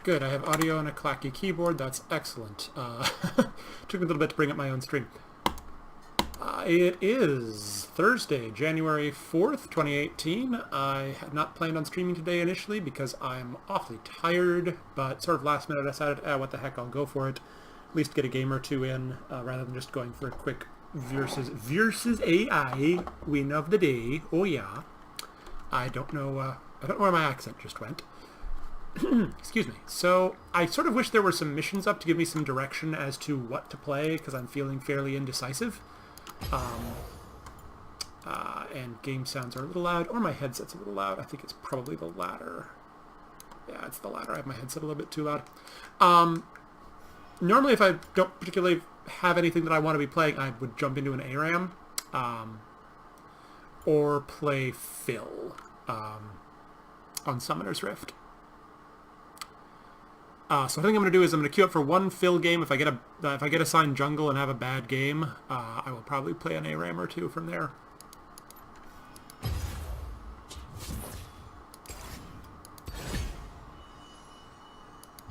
Good, I have audio and a clacky keyboard. That's excellent. Took me a little bit to bring up my own stream. It is Thursday, January 4th, 2018. I had not planned on streaming today initially because I'm awfully tired, but sort of last minute I decided, what the heck, I'll go for it. At least get a game or two in, rather than just going for a quick versus AI win of the day. Oh yeah. I don't know where my accent just went. Excuse me. So I sort of wish there were some missions up to give me some direction as to what to play, because I'm feeling fairly indecisive. And game sounds are a little loud, or my headset's a little loud. I think it's probably the latter. Yeah, it's the latter. I have my headset a little bit too loud. Normally if I don't particularly have anything that I want to be playing, I would jump into an ARAM, or play Phil, on Summoner's Rift. So I think I'm going to do is I'm going to queue up for one Phil game. If I get assigned jungle and have a bad game, I will probably play an ARAM or two from there.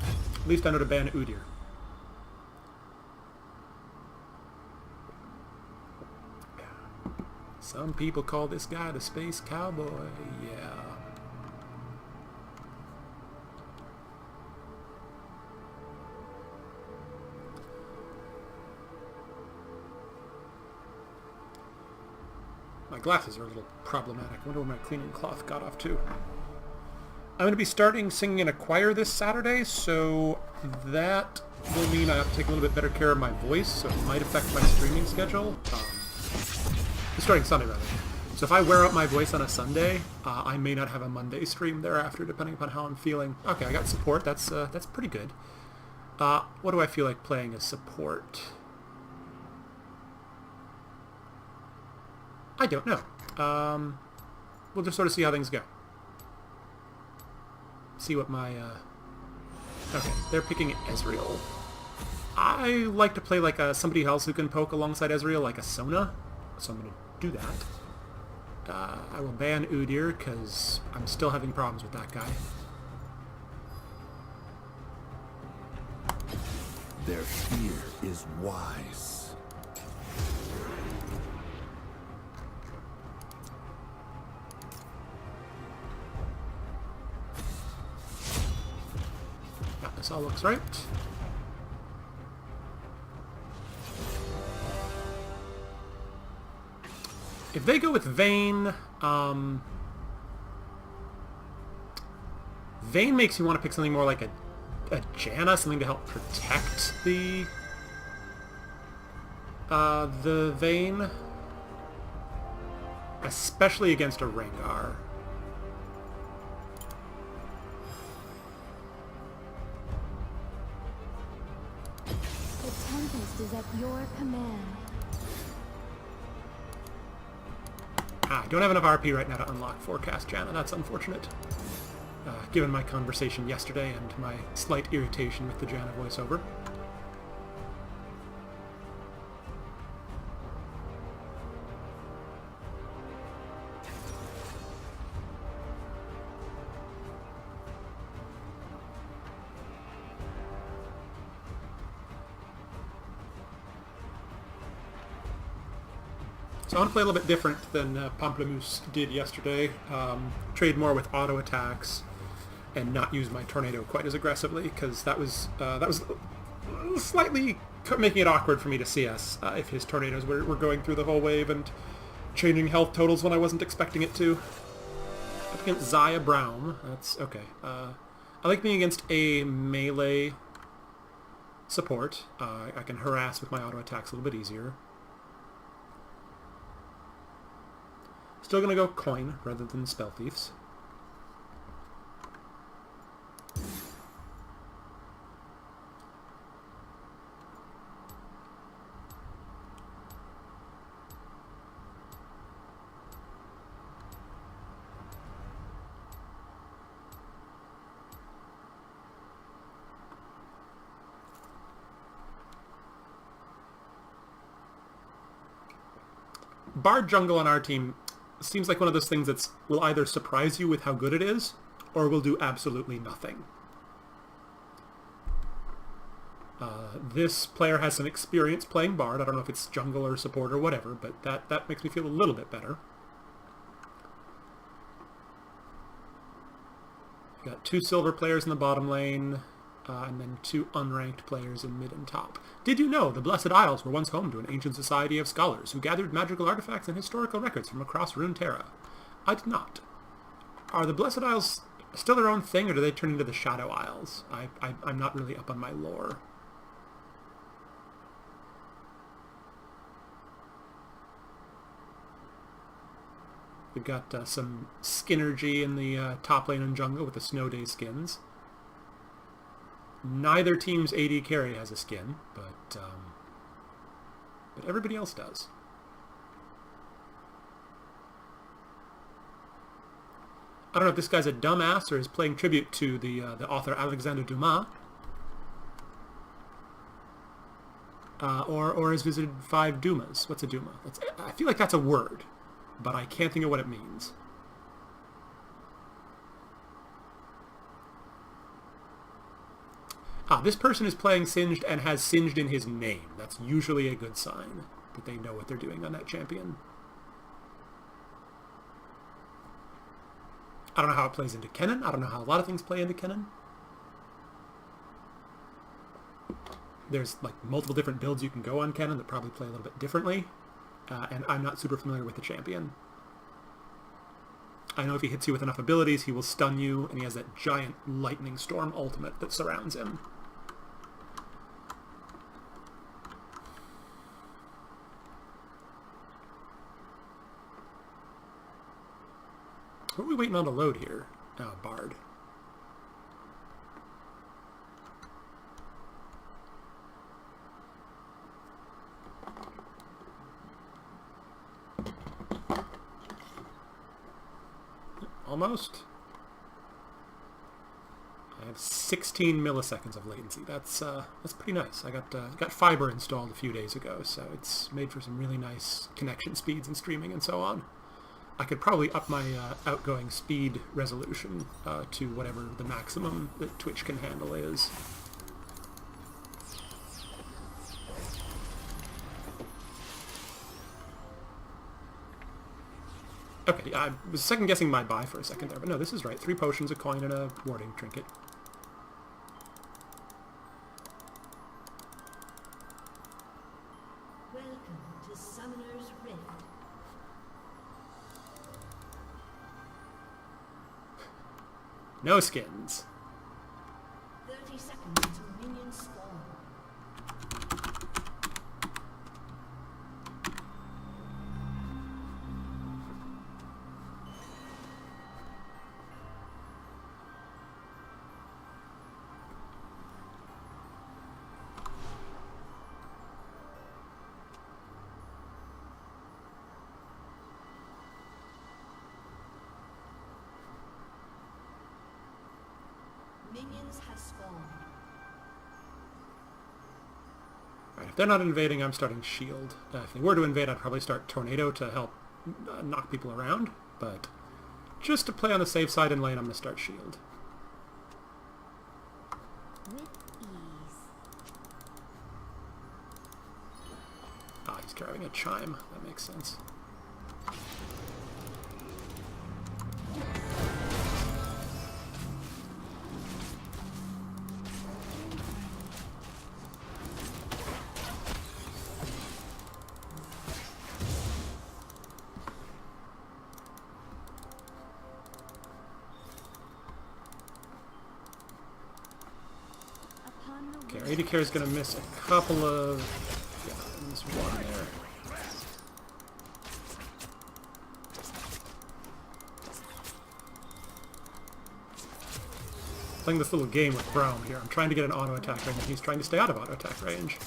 At least I know to ban Udyr. Some people call this guy the Space Cowboy. Yeah. My glasses are a little problematic. I wonder where my cleaning cloth got off to. I'm going to be starting singing in a choir this Saturday, so that will mean I have to take a little bit better care of my voice, so it might affect my streaming schedule. Starting Sunday, rather. So if I wear out my voice on a Sunday, I may not have a Monday stream thereafter, depending upon how I'm feeling. Okay, I got support. That's pretty good. What do I feel like playing as support? I don't know. We'll just sort of see how things go. See what my... Okay, they're picking Ezreal. I like to play like somebody else who can poke alongside Ezreal, like a Sona. So I'm going to do that. I will ban Udyr, because I'm still having problems with that guy. Their fear is wise. This all looks right. If they go with Vayne, Vayne makes you want to pick something more like a Janna, something to help protect the Vayne, especially against a Rengar. Is at your command. I don't have enough RP right now to unlock Forecast Janna. That's unfortunate. Given my conversation yesterday and my slight irritation with the Janna voiceover. So I want to play a little bit different than Pamplemousse did yesterday. Trade more with auto attacks and not use my tornado quite as aggressively, because that was slightly making it awkward for me to CS if his tornadoes were going through the whole wave and changing health totals when I wasn't expecting it to. Up against Xayah Braum. That's okay. I like being against a melee support. I can harass with my auto attacks a little bit easier. Still going to go coin rather than spell thieves. Bard jungle on our team seems like one of those things that will either surprise you with how good it is, or will do absolutely nothing. This player has some experience playing Bard. I don't know if it's jungle or support or whatever, but that makes me feel a little bit better. Got 2 silver players in the bottom lane, and then 2 unranked players in mid and top. Did you know the Blessed Isles were once home to an ancient society of scholars who gathered magical artifacts and historical records from across Runeterra? I did not. Are the Blessed Isles still their own thing, or do they turn into the Shadow Isles? I'm not really up on my lore. We've got some Skinergy in the top lane and jungle with the Snow Day skins. Neither team's AD carry has a skin, but everybody else does. I don't know if this guy's a dumbass or is playing tribute to the author Alexander Dumas, or has visited 5 Dumas. What's a Duma? I feel like that's a word, but I can't think of what it means. This person is playing Singed and has Singed in his name. That's usually a good sign that they know what they're doing on that champion. I don't know how it plays into Kennen. I don't know how a lot of things play into Kennen. There's like multiple different builds you can go on Kennen that probably play a little bit differently. And I'm not super familiar with the champion. I know if he hits you with enough abilities, he will stun you, and he has that giant lightning storm ultimate that surrounds him. What are we waiting on to load here? Oh, Bard. Almost. I have 16 milliseconds of latency that's pretty nice. I got fiber installed a few days ago, so it's made for some really nice connection speeds and streaming and so on. I could probably up my outgoing speed resolution to whatever the maximum that Twitch can handle is. Okay, I was second-guessing my buy for a second there, but no, this is right. 3 potions, a coin, and a warding trinket. Welcome to Summoner's Rift. No skins. 30 seconds until minions spawn. Minions have spawned. Right, if they're not invading, I'm starting Shield. If they were to invade, I'd probably start Tornado to help knock people around, but just to play on the safe side in lane, I'm going to start Shield. With ease. He's carrying a Chime. That makes sense. Okay, AD carry is going to miss a couple of... Yeah, miss one there. Playing this little game with Braum here. I'm trying to get an auto attack range, and he's trying to stay out of auto attack range.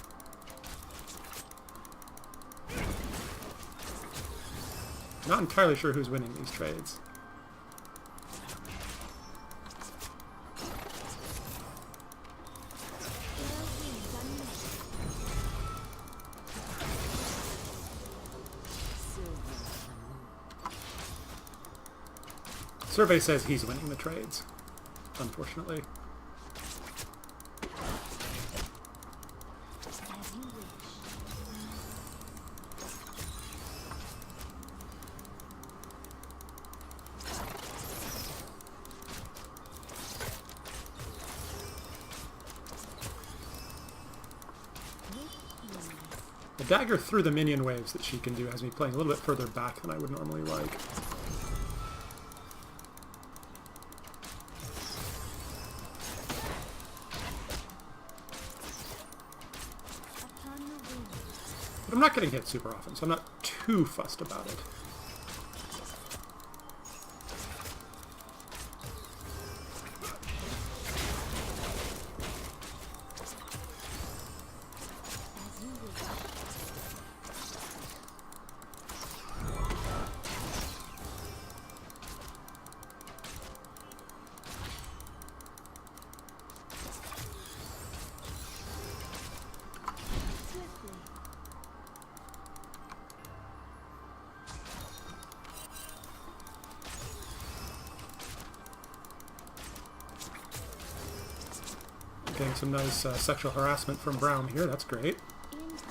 Not entirely sure who's winning these trades. Survey says he's winning the trades, unfortunately. The dagger through the minion waves that she can do has me playing a little bit further back than I would normally like. Upon the wind. But I'm not getting hit super often, so I'm not too fussed about it. As you wish. Swiftly. Getting some nice sexual harassment from Brown here, that's great. In harmony.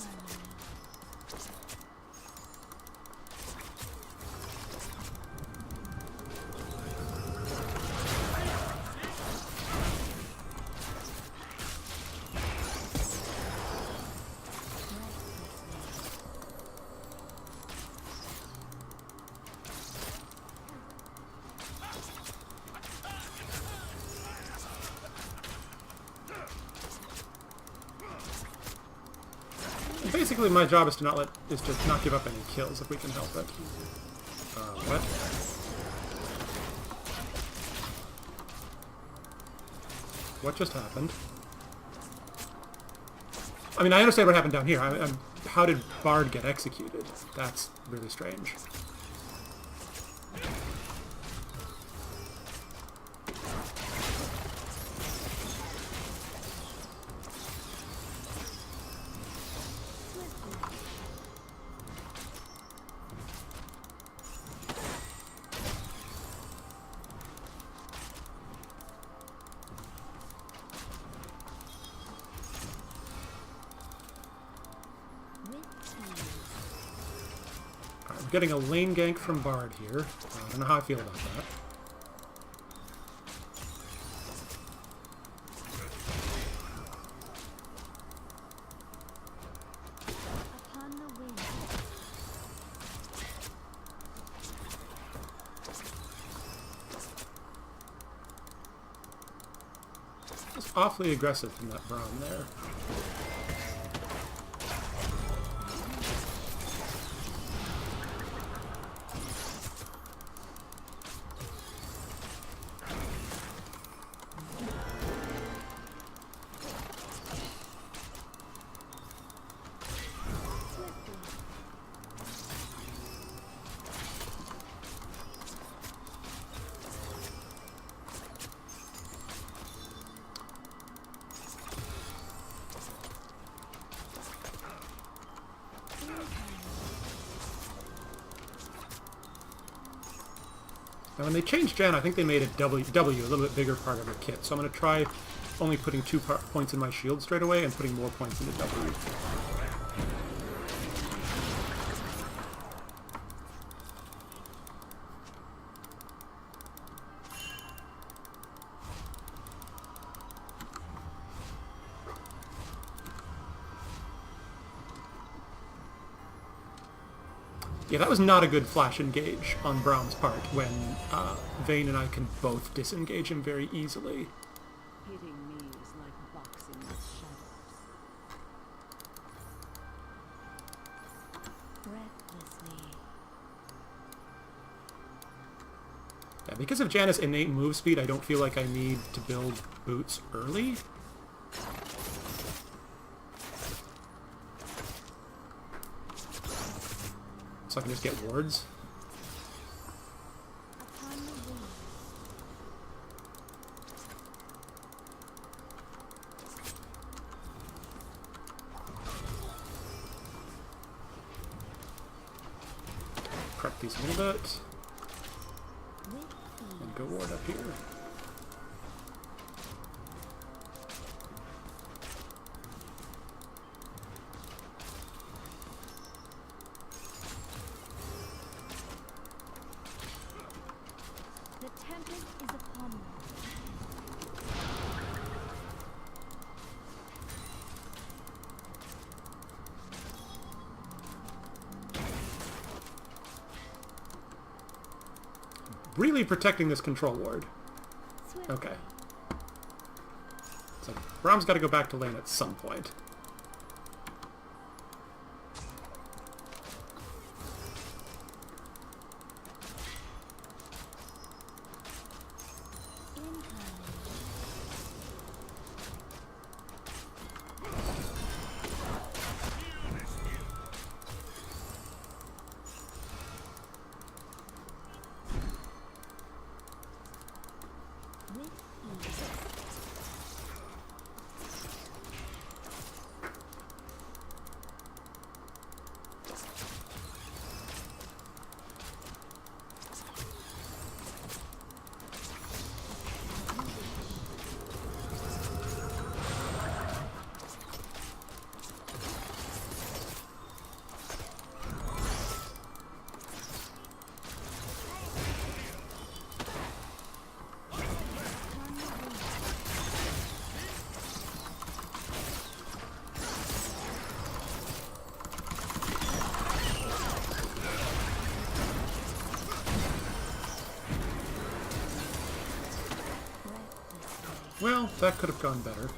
Basically, my job is to not give up any kills if we can help it. What? What just happened? I mean, I understand what happened down here. How did Bard get executed? That's really strange. Alright, we're getting a lane gank from Bard here. I don't know how I feel about that. Upon the wind. It's awfully aggressive from that Brown there. Now when they changed Jan, I think they made a W a little bit bigger part of her kit. So I'm going to try only putting 2 points in my shield straight away and putting more points into W. Yeah, that was not a good flash engage on Brown's part when Vayne and I can both disengage him very easily. Hitting me is like boxing with shadows. Breathlessly. Yeah, because of Janna's innate move speed, I don't feel like I need to build boots early. So I can just get wards. Upon the wind. Prep these a little bit. With ease. And go ward up here. The tempest is upon them. really protecting this control ward. Swiftly. Okay. So Braum's got to go back to lane at some point. Incoming. With ease. Well, that could have gone better.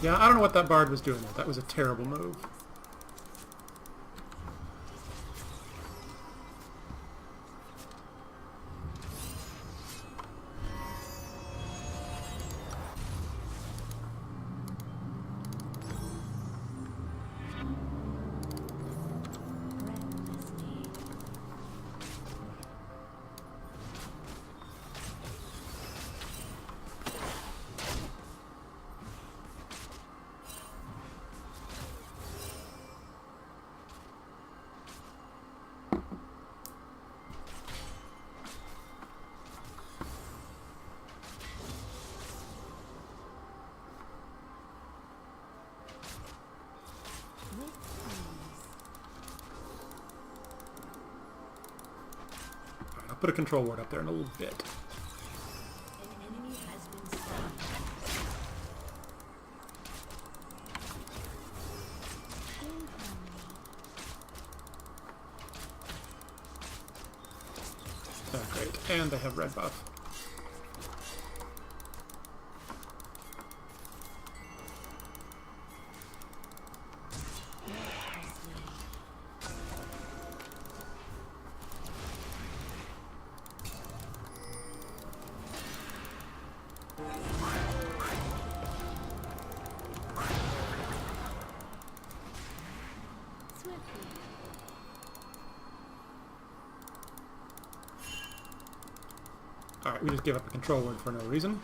Yeah, I don't know what that bard was doing there. That was a terrible move. Breathlessly. With ease. Alright, I'll put a control ward up there in a little bit. An enemy has been slain. Incoming. Oh, great. And they have red buff. Swiftly. Alright, we just gave up a control word for no reason. Incoming.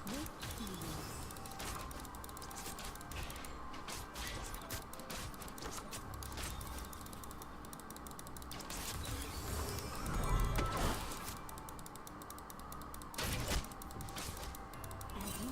With ease. As you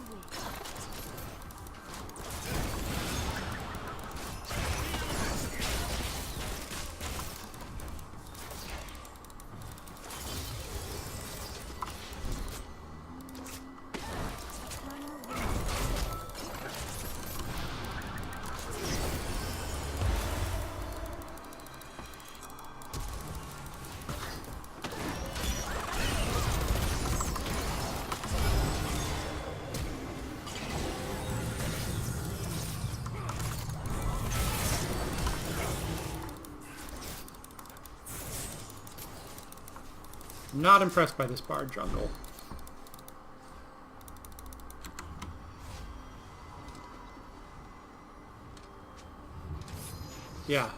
Not impressed by this Bard jungle. Yeah,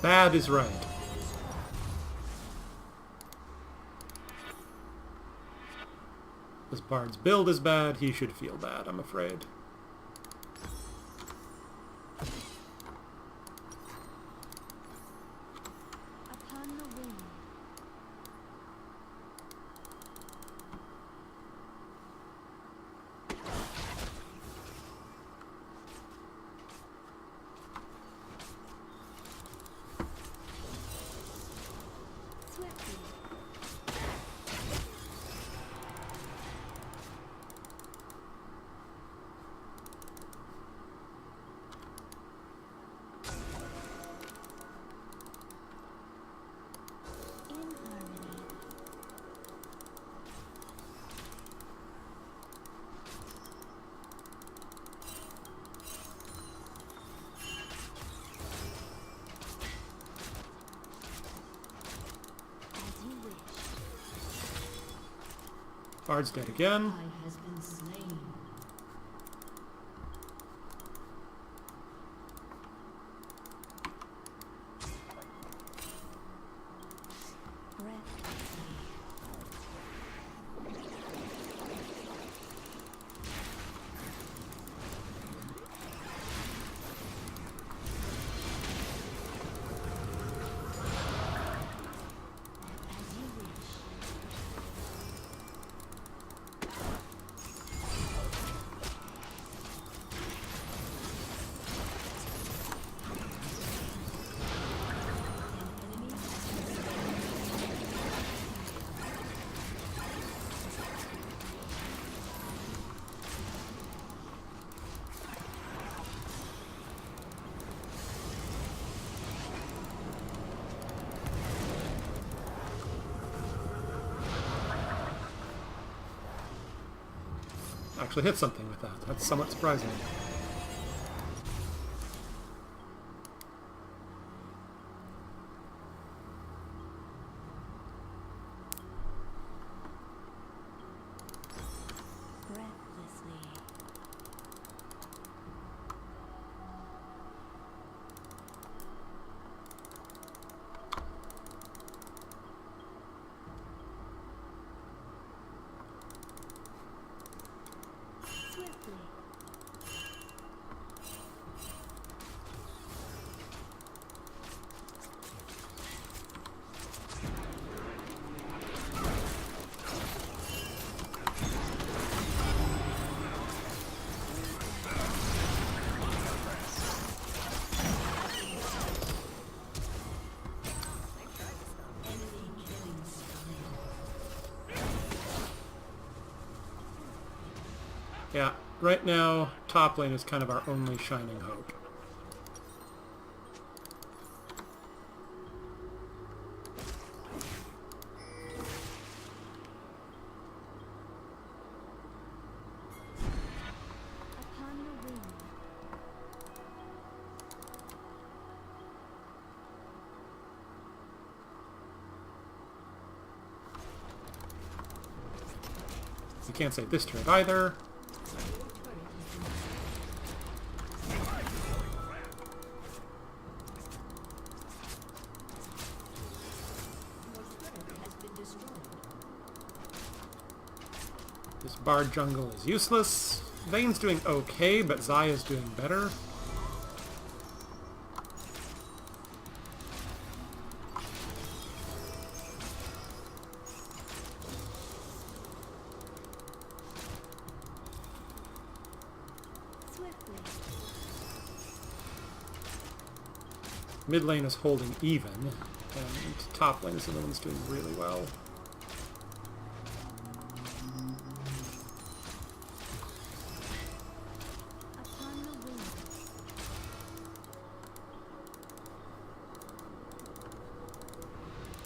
bad is right. This Bard's build is bad, he should feel bad, I'm afraid. Upon the wing. Swiftly. In harmony. As you wish. Bard's dead again. Ally has been slain. Breathlessly. As you wish. Actually hit something with that. That's somewhat surprising. Breathlessly. Swiftly. Enemy killing spree. Yeah, right now, top lane is kind of our only shining hope. Upon the wing. You can't say this turret either. Has been destroyed. This Bard jungle is useless. Vayne's doing okay, but Zaya's doing better. Swiftly. Mid lane is holding even, and top lane is the one that's doing really well. Upon the wing.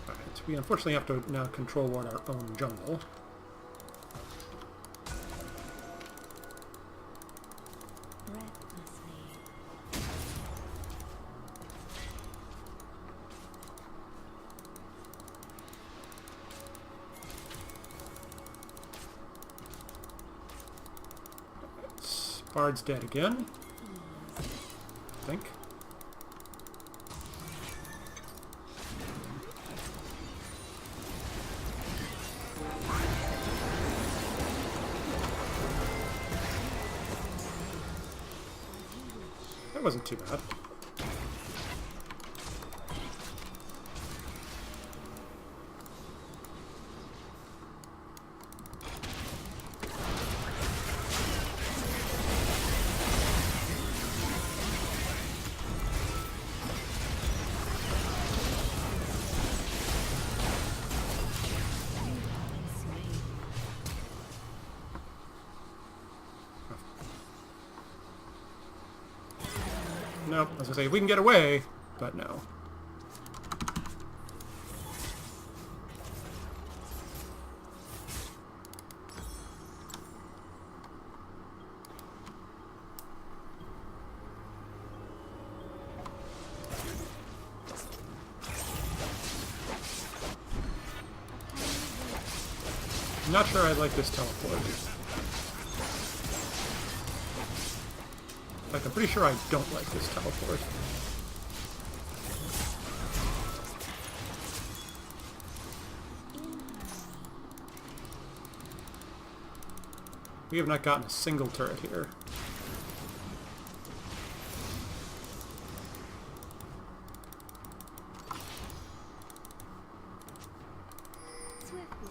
Alright, we unfortunately have to now control ward our own jungle. Breathlessly. Bard's dead again. I think. That wasn't too bad. Nope, I was gonna say, we can get away, but no. I'm not sure I like this teleport. Like, I'm pretty sure I don't like this teleport. We have not gotten a single turret here. Swiftly.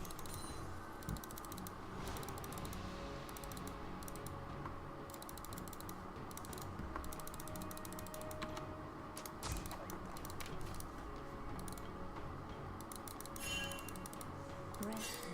Breathlessly.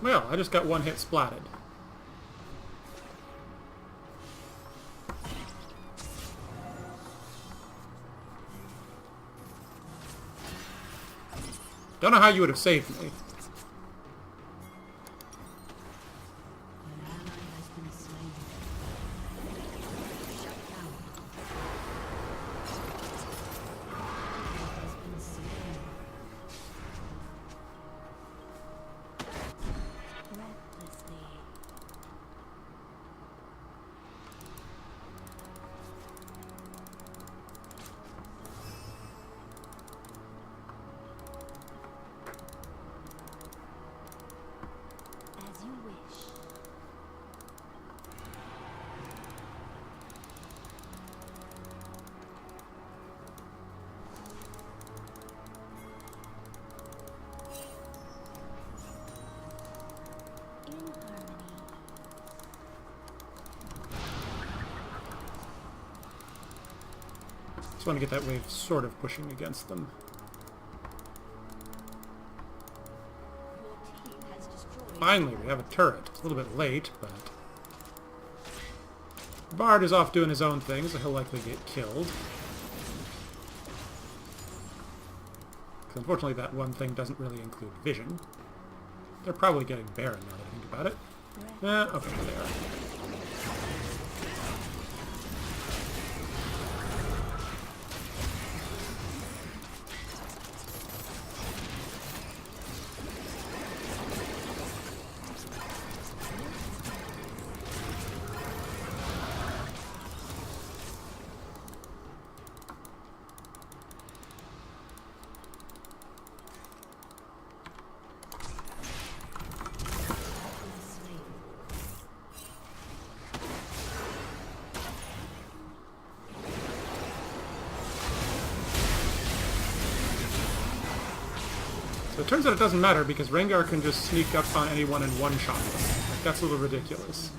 Well, I just got one hit splatted. Don't know how you would have saved me. An ally has been slain. Shut down. Has been slain. Breathlessly. As you wish. In harmony. Just want to get that wave sort of pushing against them. Your team has destroyed. Finally, we have a turret. It's a little bit late, but... Bard is off doing his own thing, so he'll likely get killed. 'Cause unfortunately, that one thing doesn't really include vision. They're probably getting Baron now that I think about it. Okay, they are. So it turns out it doesn't matter because Rengar can just sneak up on anyone and one-shot them. Like, that's a little ridiculous.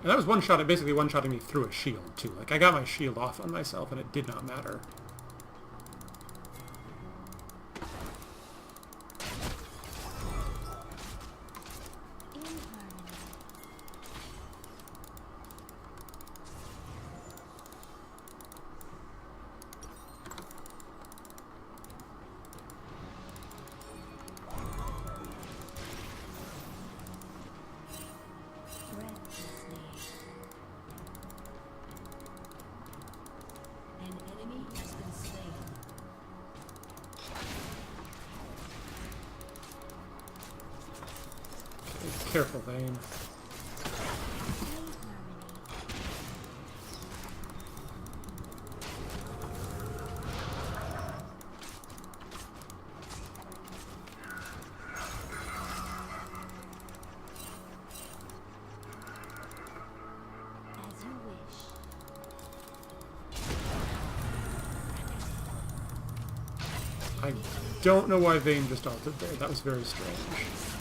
And that was one shot, it basically one-shotting me through a shield, too. Like, I got my shield off on myself, and it did not matter. In harmony. Breathlessly. An enemy has been slain. Careful, Vayne. In harmony. As you wish. I don't know why Vayne just ulted there. That was very strange. With ease.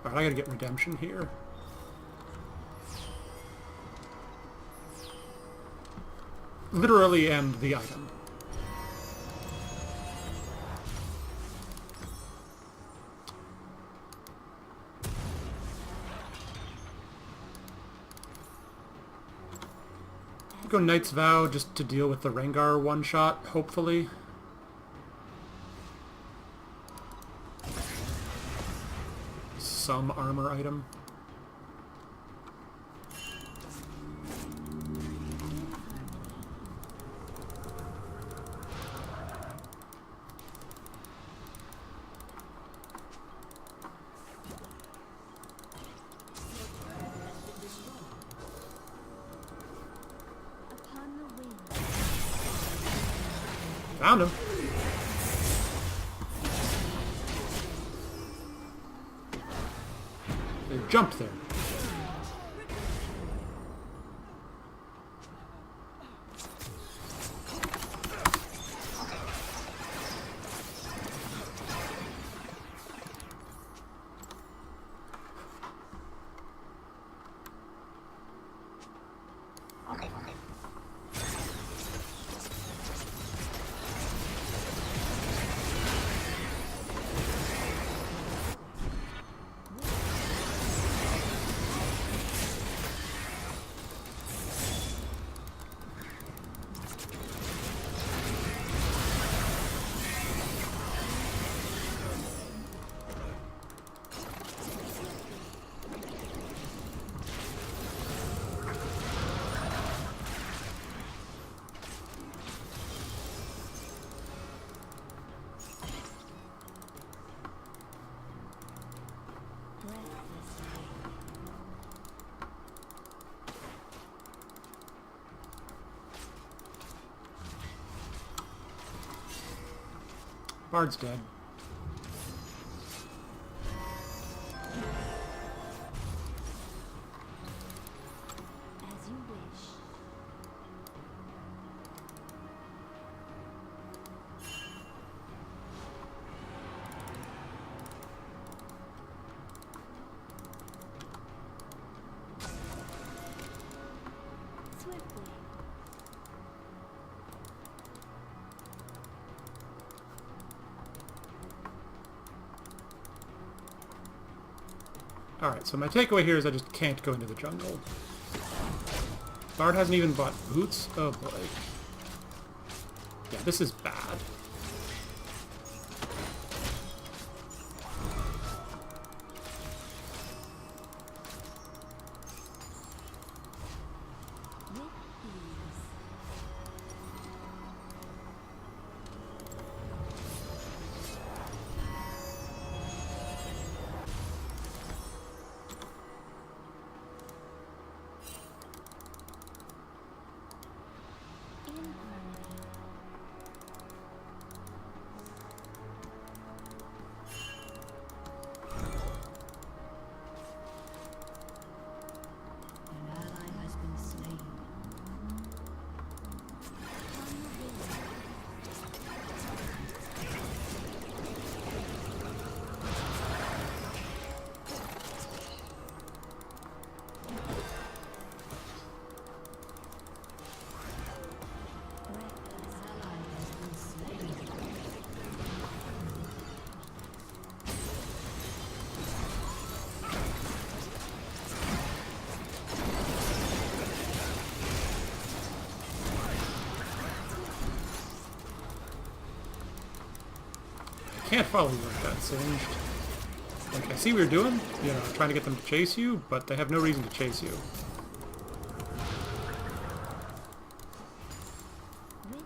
Alright, I gotta get redemption here. Literally end the item. Go Knight's Vow just to deal with the Rengar one-shot, hopefully. Some armor item. Upon the wind. Found him. They jumped there. Breathlessly. Bard's dead. As you wish. Swiftly. Alright, so my takeaway here is I just can't go into the jungle. Bard hasn't even bought boots? Oh boy. Yeah, this is bad. With ease. can't follow you like that, Singed. Like, I see what you're doing, you know, trying to get them to chase you, but they have no reason to chase you. With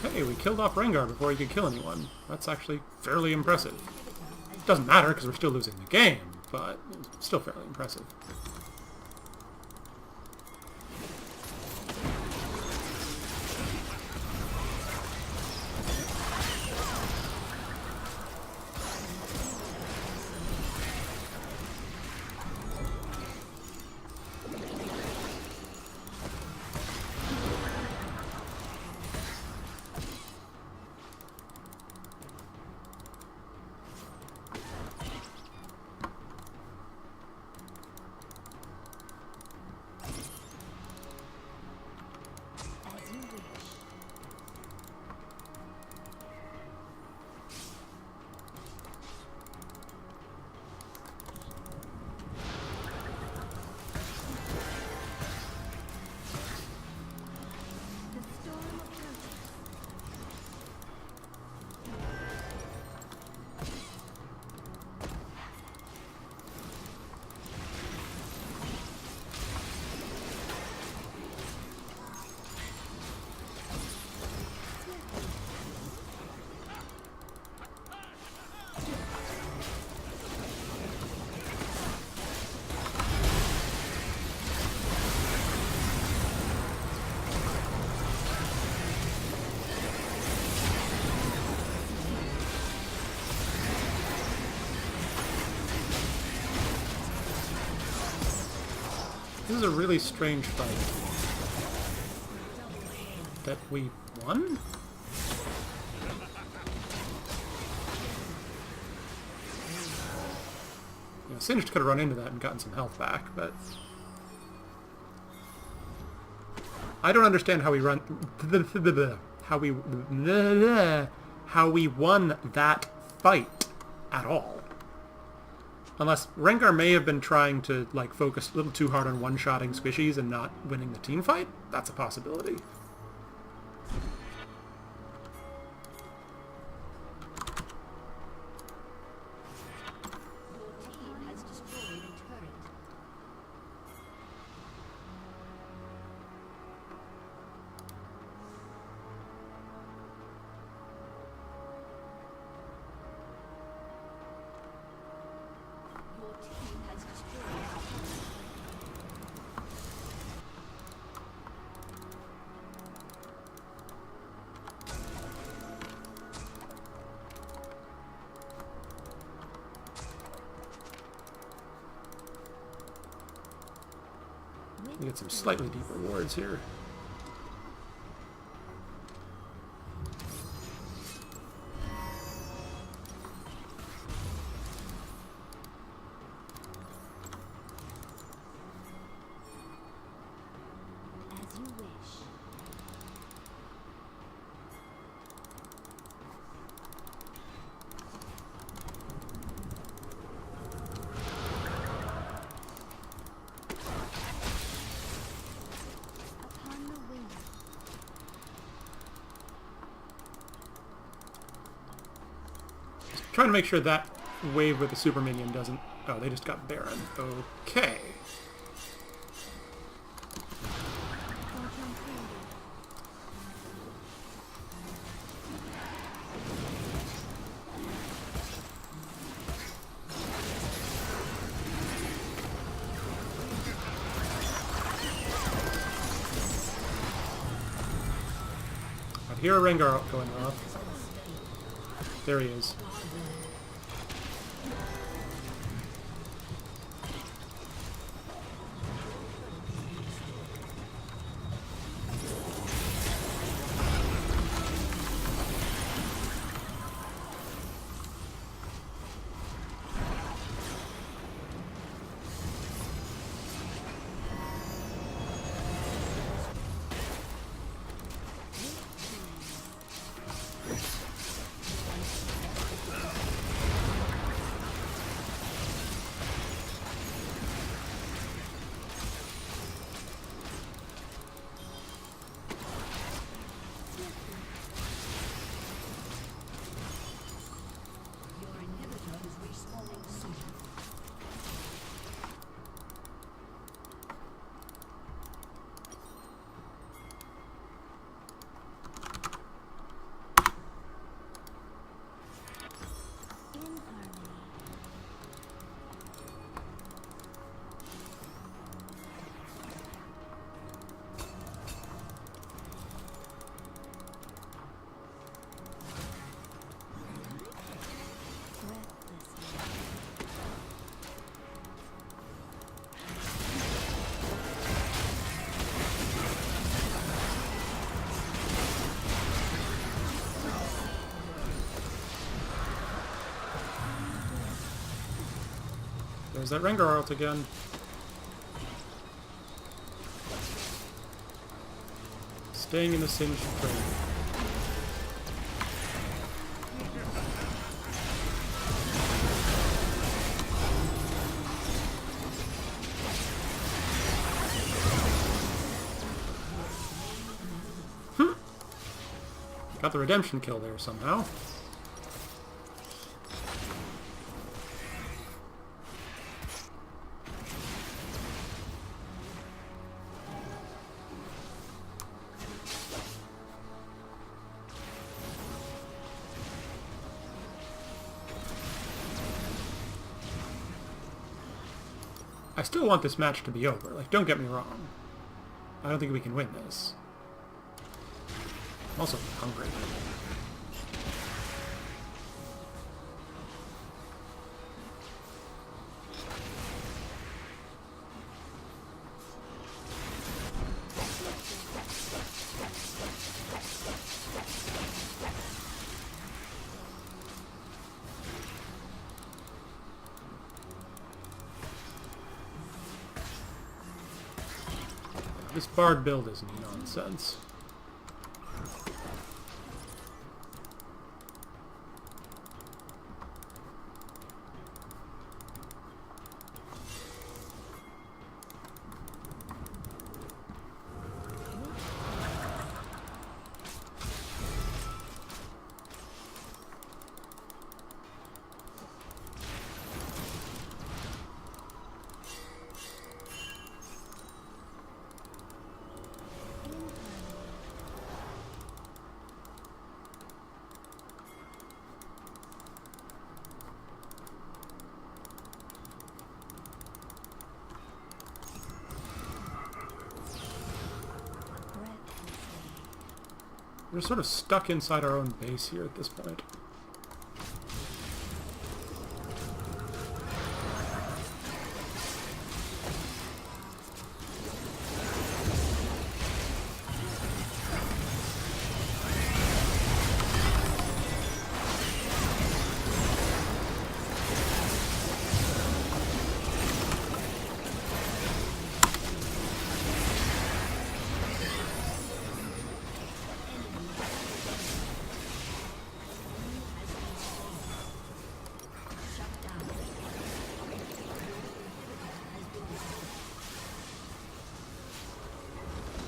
ease. Hey, we killed off Rengar before he could kill anyone. That's actually fairly impressive. Doesn't matter, because we're still losing the game, but it's still fairly impressive. As you wish. The storm approaches. This is a really strange fight. That we won? You know, Singed could have run into that and gotten some health back, but... I don't understand how we run... how we won that fight at all. Unless Rengar may have been trying to, like, focus a little too hard on one-shotting squishies and not winning the team fight. That's a possibility. Your team has destroyed a turret. Your team has destroyed a turret. We get some slightly deeper wards here. As you wish. Upon the wing. Trying to make sure that wave with the super minion doesn't... Oh, they just got Baron. Okay. I hear a Rengar going off. There he is. Your inhibitor is respawning soon. In harmony. Breathlessly. There's that Rengar ult again. Staying in the singed frame. Got the redemption kill there somehow. I still want this match to be over. Like, don't get me wrong. I don't think we can win this. I'm also hungry. This Bard build is nonsense. We're sort of stuck inside our own base here at this point.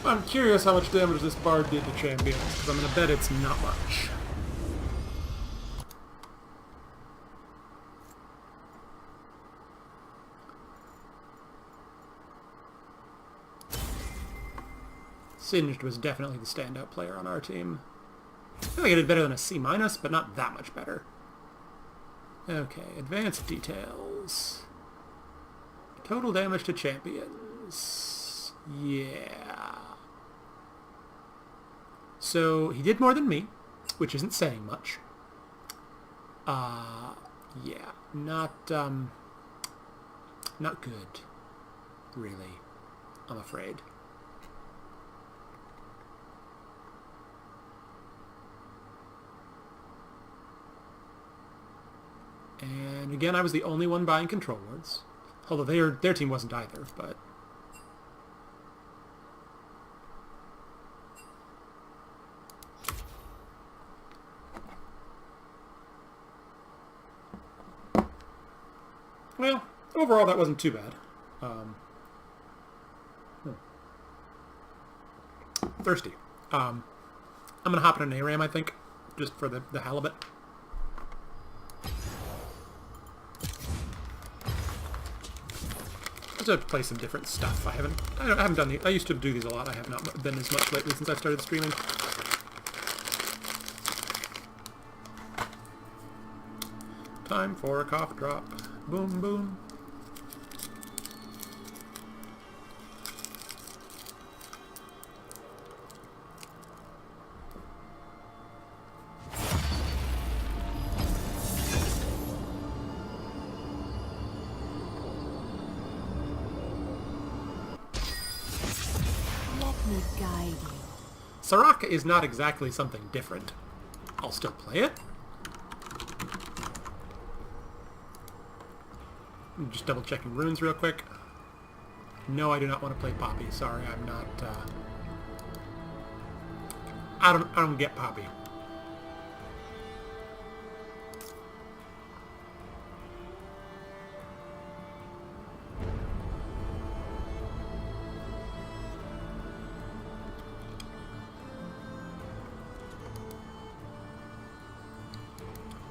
I'm curious how much damage this Bard did to champions, because I'm going to bet it's not much. Singed was definitely the standout player on our team. I feel like I did better than a C-, but not that much better. Okay, advanced details. Total damage to champions. Yeah. So, he did more than me, which isn't saying much. Yeah, not good, really, I'm afraid. And again, I was the only one buying control wards. Although their team wasn't either, but... Well, overall that wasn't too bad. Thirsty. I'm going to hop in an ARAM, I think, just for the halibut. To play some different stuff. I haven't done the, I used to do these a lot. I have not been as much lately since I started streaming. Time for a cough drop. Boom, boom. Let me guide you. Soraka is not exactly something different. I'll still play it. I'm just double checking runes real quick. No, I do not want to play Poppy. Sorry, I'm not. I don't get Poppy.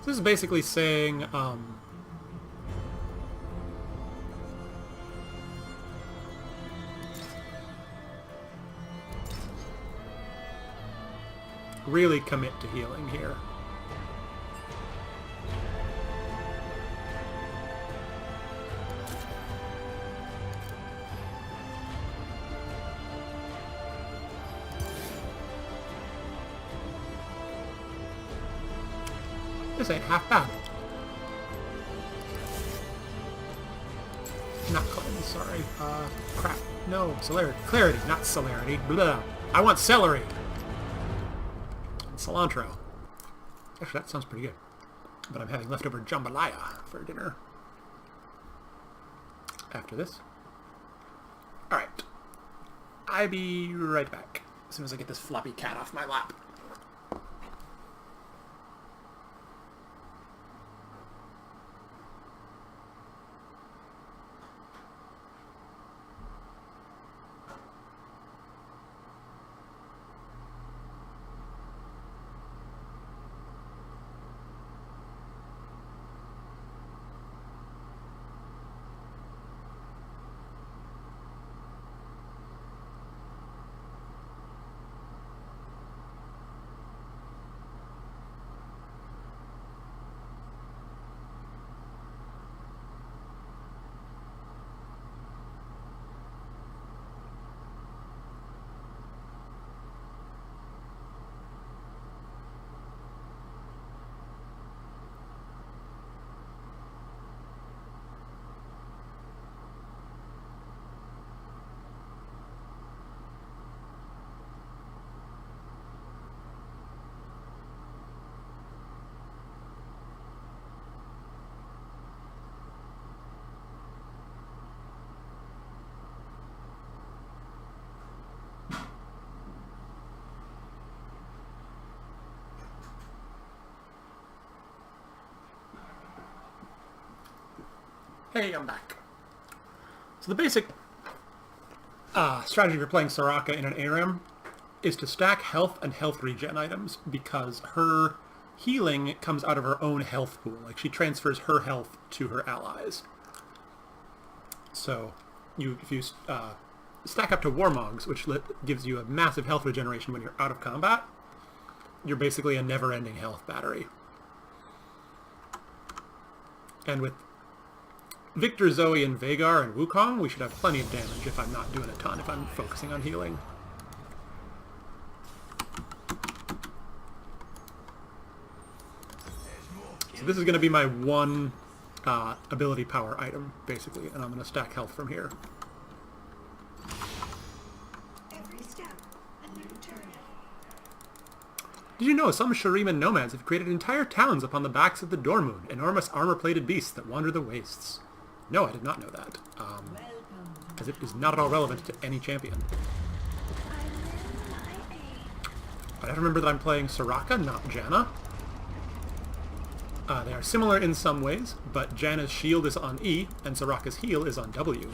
This is basically saying, really commit to healing here. This ain't half bad. Not cleanse, sorry. Crap. No, celerity. Clarity, not celerity. Blah. I want celery. Cilantro. Actually, that sounds pretty good. But I'm having leftover jambalaya for dinner. After this. Alright. I'll be right back. As soon as I get this floppy cat off my lap. Hey, I'm back. So the basic strategy for playing Soraka in an ARAM is to stack health and health regen items, because her healing comes out of her own health pool. Like, she transfers her health to her allies. So if you stack up to Warmogs, which gives you a massive health regeneration when you're out of combat, you're basically a never-ending health battery. And with Victor, Zoe, and Vhagar, and Wukong, we should have plenty of damage if I'm not doing a ton, if I'm focusing on healing. So this is going to be my one ability power item, basically, and I'm going to stack health from here. Every step, a new turn. Did you know some Shuriman nomads have created entire towns upon the backs of the Dormoon, enormous armor-plated beasts that wander the wastes? No, I did not know that, as it is not at all relevant to any champion. But I remember that I'm playing Soraka, not Janna. They are similar in some ways, but Janna's shield is on E, and Soraka's heal is on W.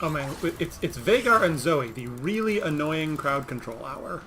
Oh man, it's Vagar and Zoe, the really annoying crowd control hour.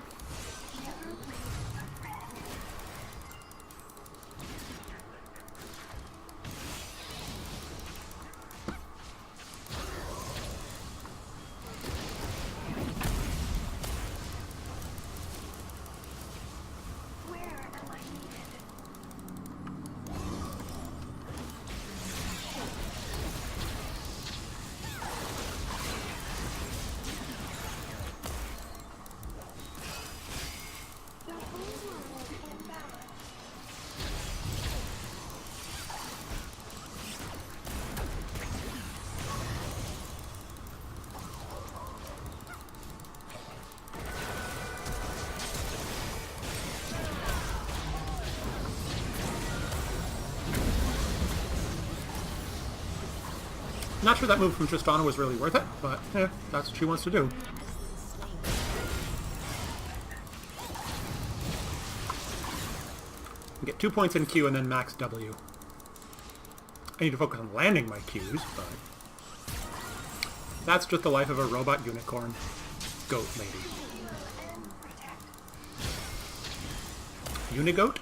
Not sure that move from Tristana was really worth it, but that's what she wants to do. Get 2 points in Q and then max W. I need to focus on landing my Qs, but that's just the life of a robot unicorn. Goat lady. Unigoat?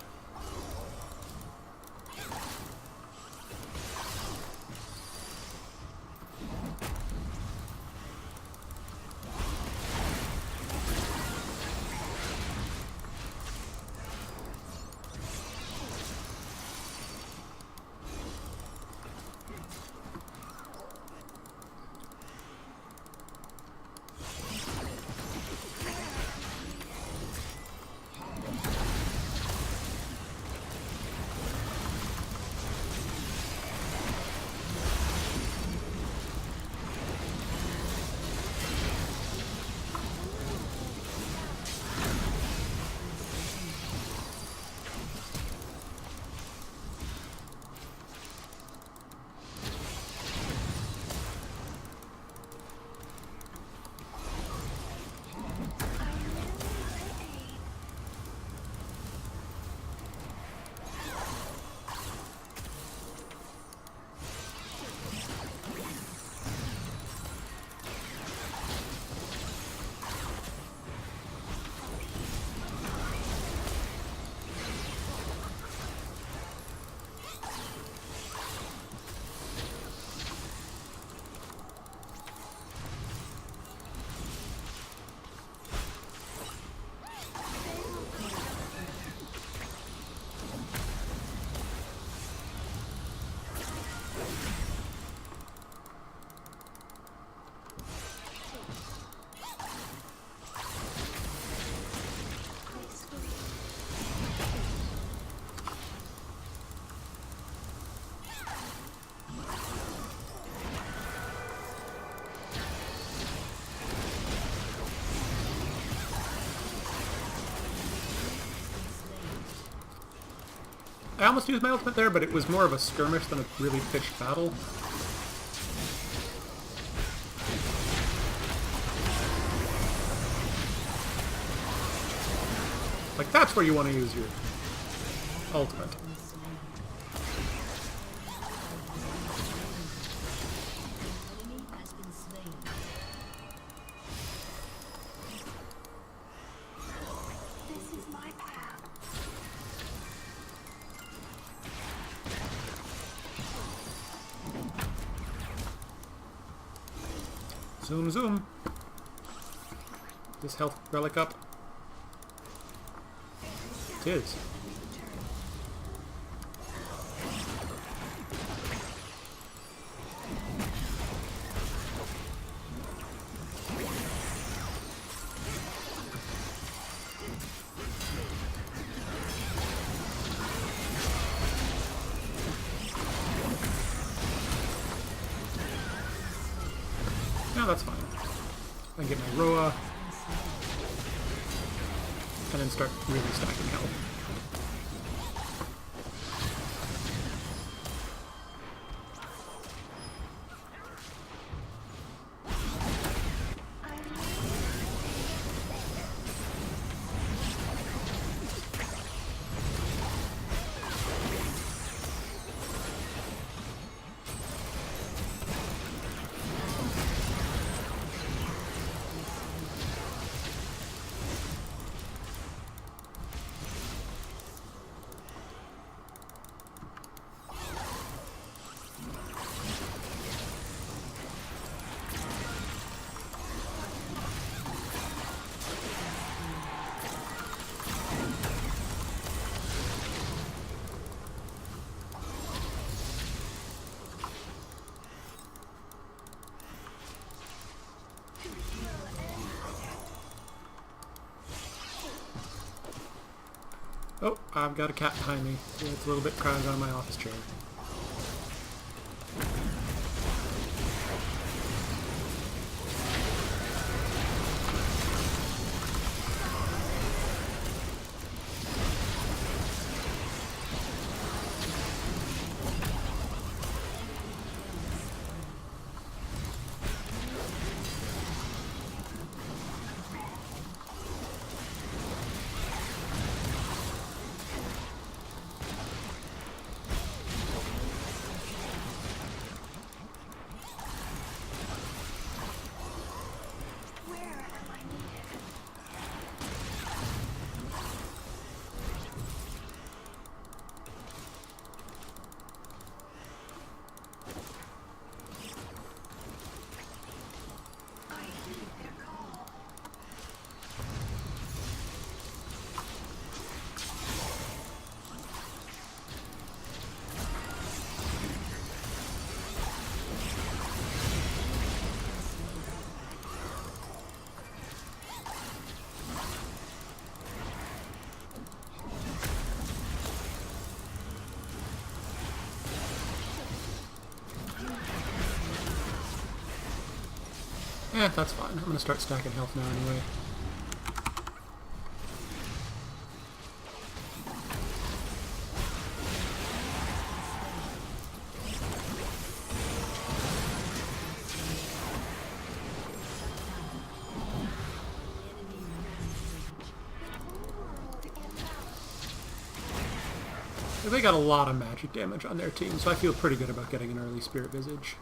I almost used my ultimate there, but it was more of a skirmish than a really pitched battle. Like, that's where you want to use your ultimate. Enemy has been slain. This is my path. Zoom, zoom. This health relic up. It is. No, that's fine. I can get my Roa. And then start really stacking health. Oh, I've got a cat behind me. It's a little bit crowded on my office chair. Where am I needed? I heed their call. Eh, that's fine. I'm gonna start stacking health now anyway. They got a lot of magic damage on their team, so I feel pretty good about getting an early Spirit Visage.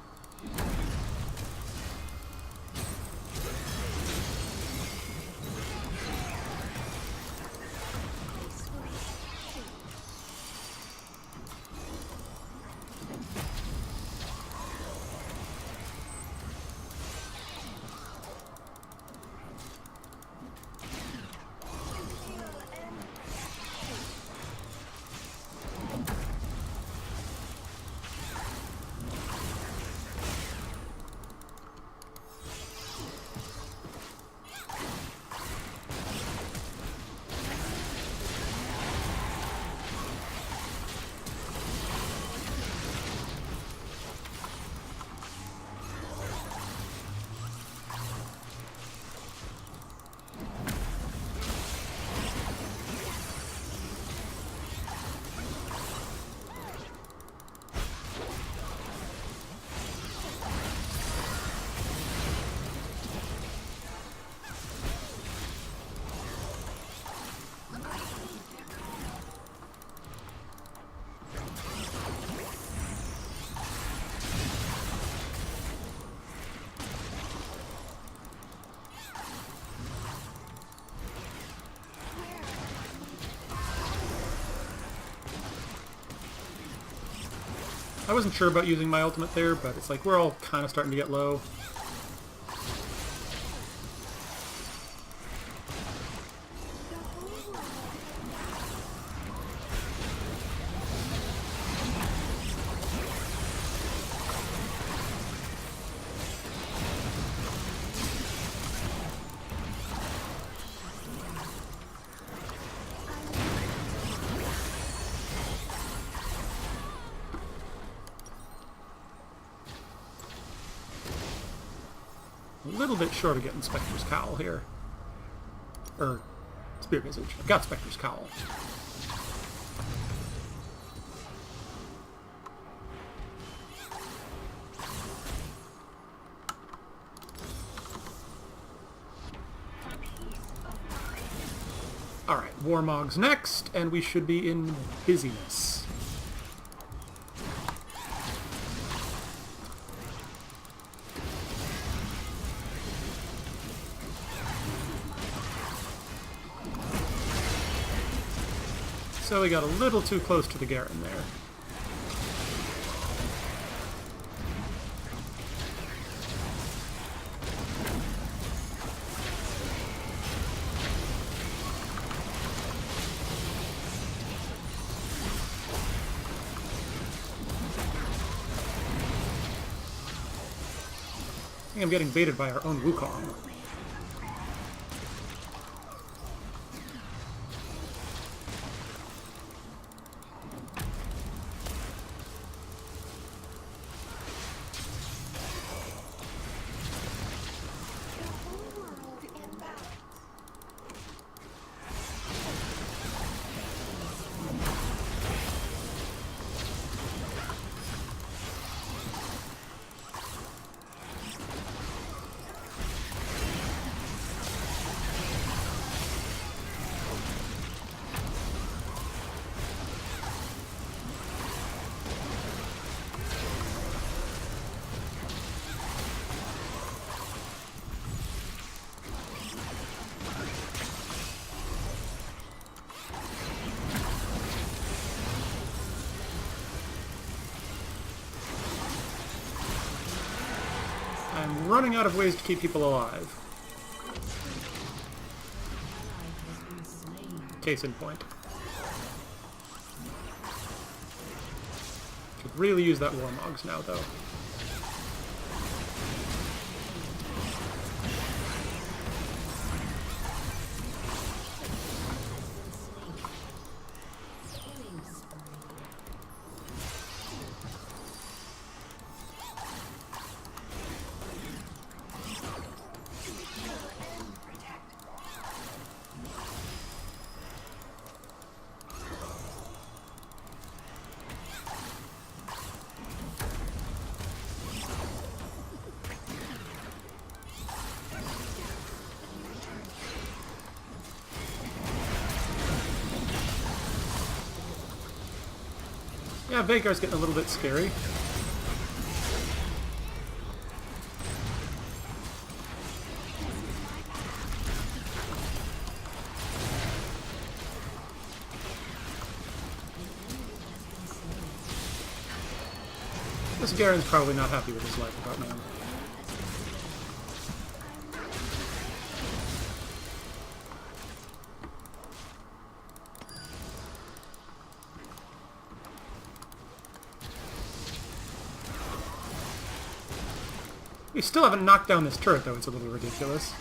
I wasn't sure about using my ultimate there, but it's like we're all kind of starting to get low. A little bit short of getting Spectre's Cowl here. Or, Spirit Visage. I've got Spectre's Cowl. Alright, Warmog's next, and we should be in busyness. So we got a little too close to the Garen there. I think I'm getting baited by our own Wukong. I'm running out of ways to keep people alive. Case in point. Could really use that Warmogs now, though. Yeah, Vagar's getting a little bit scary. This Garen's probably not happy with his life about now. We still haven't knocked down this turret, though. It's a little ridiculous.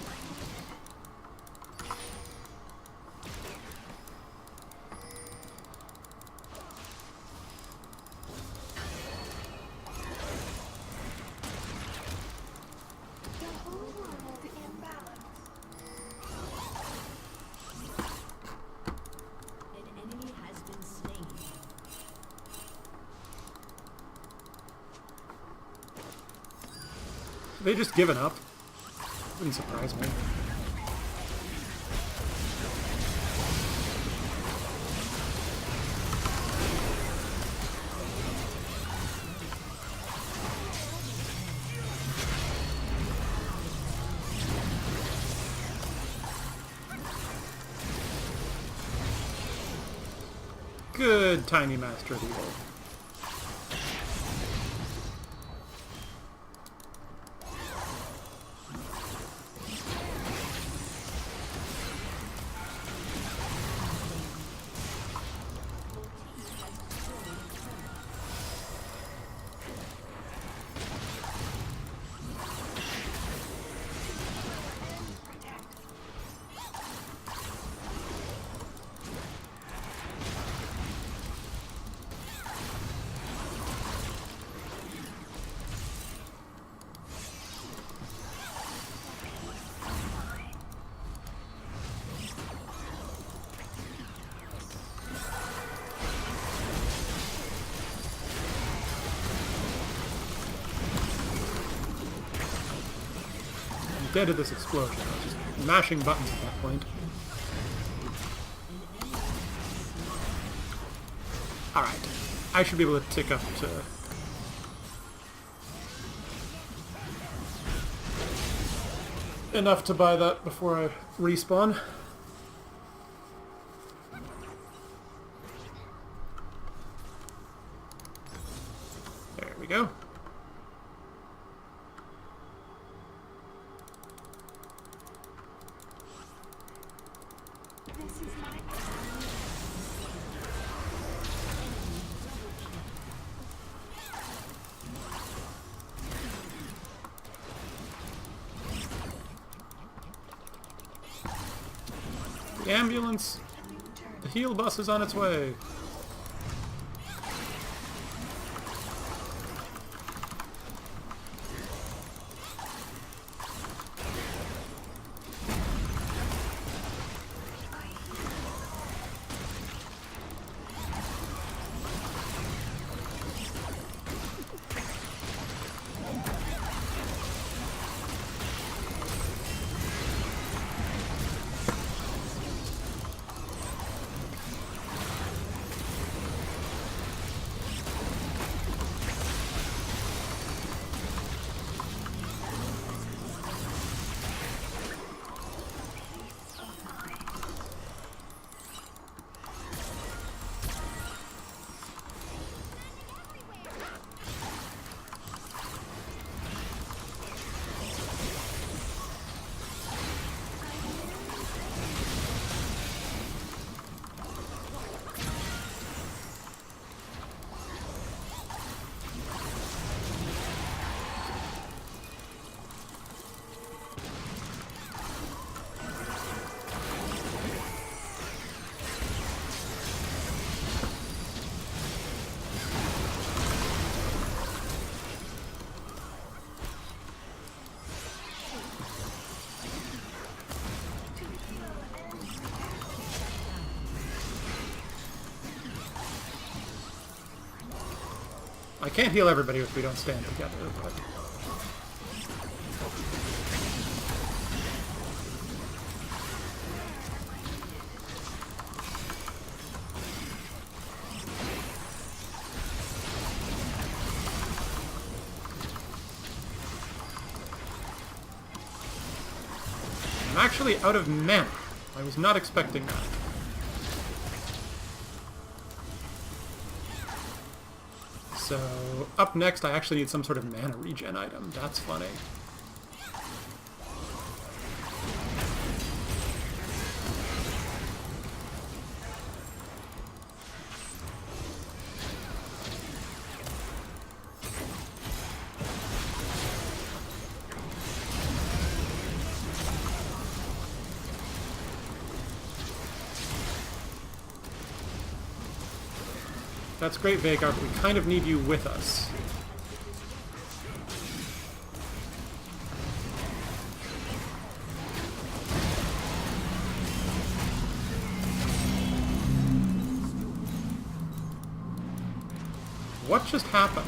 An enemy has been slain. Have they just given up? Wouldn't surprise me. Good tiny master of evil. Dead to this explosion. I was just mashing buttons at that point. Alright. I should be able to tick up to... enough to buy that before I respawn. There we go. The ambulance! The heal bus is on its way! I can't heal everybody if we don't stand together, but... I'm actually out of mana. I was not expecting that. So, up next, I actually need some sort of mana regen item. That's funny. That's great, Vhagar, but we kind of need you with us. What just happened?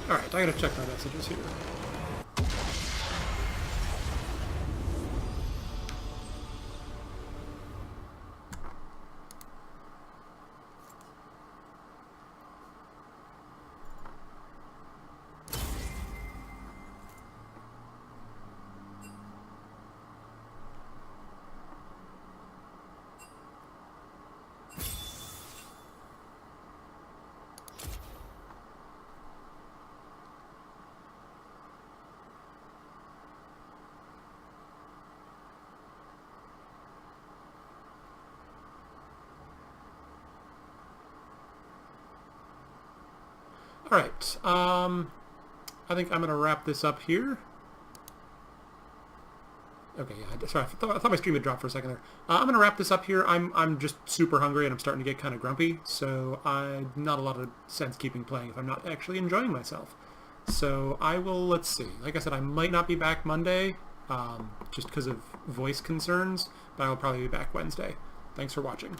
Alright, I gotta check my messages here. Alright, I think I'm going to wrap this up here. Okay, yeah, sorry, I thought my stream had dropped for a second there. I'm going to wrap this up here. I'm just super hungry and I'm starting to get kind of grumpy, so I'm not a lot of sense keeping playing if I'm not actually enjoying myself. So I will, let's see. Like I said, I might not be back Monday, just because of voice concerns, but I will probably be back Wednesday. Thanks for watching.